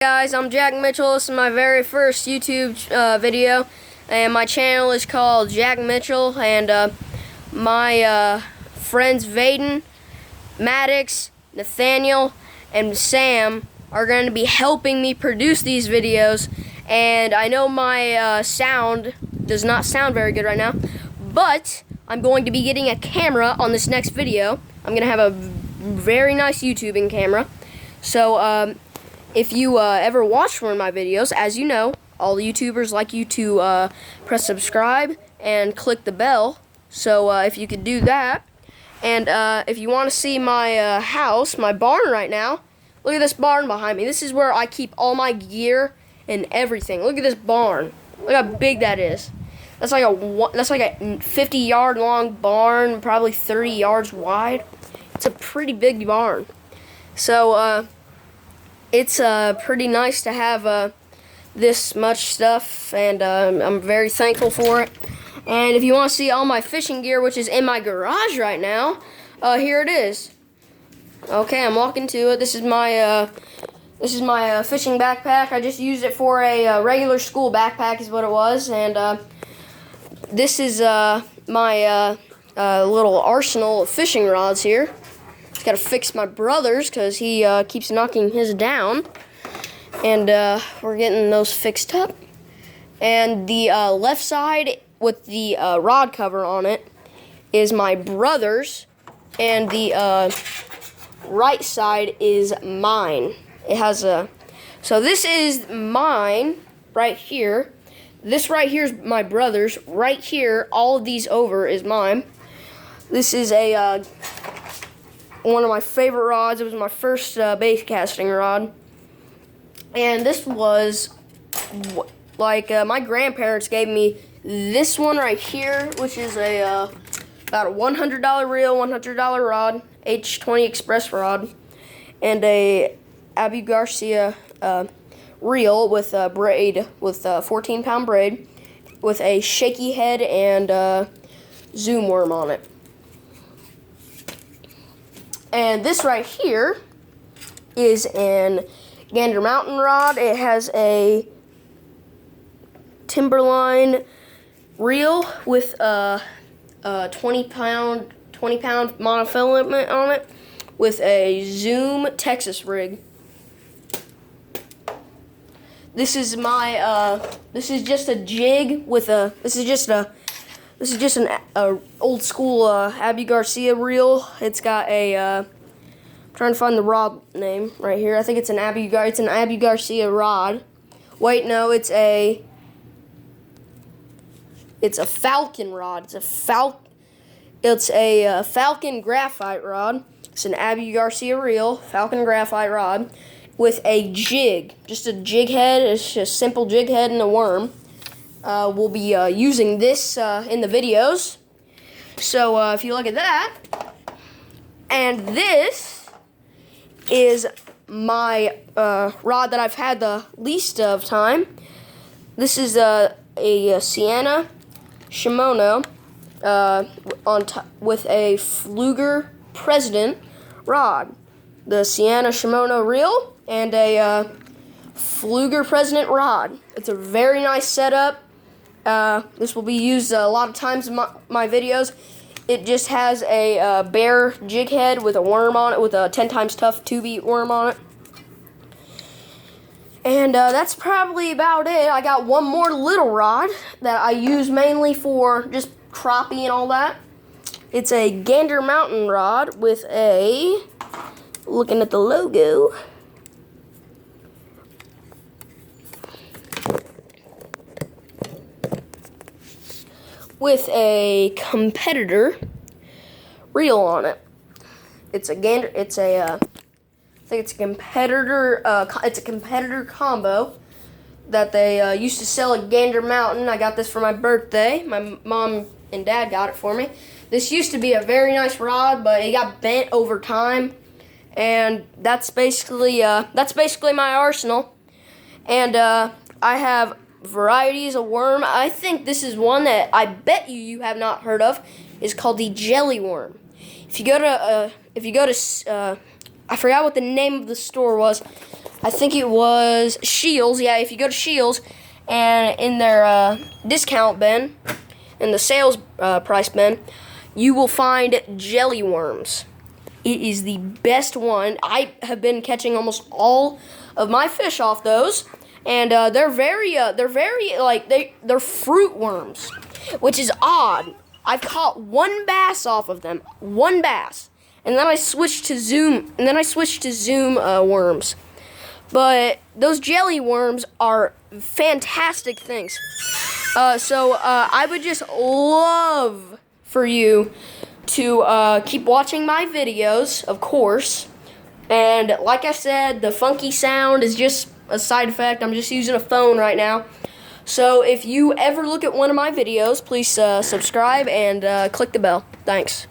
Guys, I'm Jack Mitchell. This is my very first YouTube video, and my channel is called Jack Mitchell. And my friends Vaden, Maddox, Nathaniel, and Sam are going to be helping me produce these videos. And I know my sound does not sound very good right now, but I'm going to be getting a camera on this next video. I'm going to have a very nice YouTubing camera. So if you ever watch one of my videos, as you know, all the YouTubers like you to press subscribe and click the bell. So if you could do that. And if you want to see my house, my barn right now, look at this barn behind me. This is where I keep all my gear and everything. Look at this barn. Look how big that is. That's like a 50-yard long barn, probably 30 yards wide. It's a pretty big barn. So it's pretty nice to have this much stuff, and I'm very thankful for it. And if you want to see all my fishing gear, which is in my garage right now, here it is. Okay, I'm walking to it. This is my fishing backpack. I just used it for a regular school backpack, is what it was. And this is my little arsenal of fishing rods here. Just gotta fix my brother's because he keeps knocking his down, and we're getting those fixed up. And the left side with the rod cover on it is my brother's, and the right side is mine. It has so this is mine right here. This right here is my brother's. Right here, all of these over is mine. This is a one of my favorite rods. It was my first bait casting rod, and this was like my grandparents gave me this one right here, which is a about a $100 reel, $100 rod, H20 Express rod, and a Abu Garcia reel with a braid, with a 14-pound braid, with a shaky head and zoom worm on it. And this right here is an Gander Mountain rod. It has a Timberline reel with a 20-pound monofilament on it, with a Zoom Texas rig. This is my this is just a jig with a this is just an old school Abu Garcia reel. It's got a I'm trying to find the rod name right here. I think it's an Abu Garcia rod. Wait, no, it's a Falcon rod. It's a Falcon graphite rod. It's an Abu Garcia reel, Falcon graphite rod, with a jig, just a jig head. It's just a simple jig head and a worm. We'll be using this in the videos. So if you look at that, and this is my rod that I've had the least of time. This is a Sienna Shimano with a Pflueger President rod. The Sienna Shimano reel and a Pflueger President rod. It's a very nice setup. This will be used a lot of times in my videos. It just has a bare jig head with a worm on it, with a 10 times tough 2-beat worm on it. And that's probably about it. I got one more little rod that I use mainly for just crappie and all that. It's a Gander Mountain rod with a, looking at the logo, with a competitor reel on it. It's a Gander. I think it's a competitor. It's a competitor combo that they used to sell at Gander Mountain. I got this for my birthday. My mom and dad got it for me. This used to be a very nice rod, but it got bent over time, and that's basically my arsenal. And I have varieties of worm. I think this is one that I bet you have not heard of. Is called the jelly worm. If you go to I forgot what the name of the store was, I think it was Shields. Yeah, if you go to Shields and in their discount bin, in the sales price bin, you will find jelly worms. It is the best one. I have been catching almost all of my fish off those, and they're fruit worms, which is odd. I've caught one bass off of them, one bass, and then I switched to Zoom worms. But those jelly worms are fantastic things. So I would just love for you to keep watching my videos, of course. And like I said, the funky sound is just a side effect. I'm just using a phone right now. So if you ever look at one of my videos, please subscribe and click the bell. Thanks.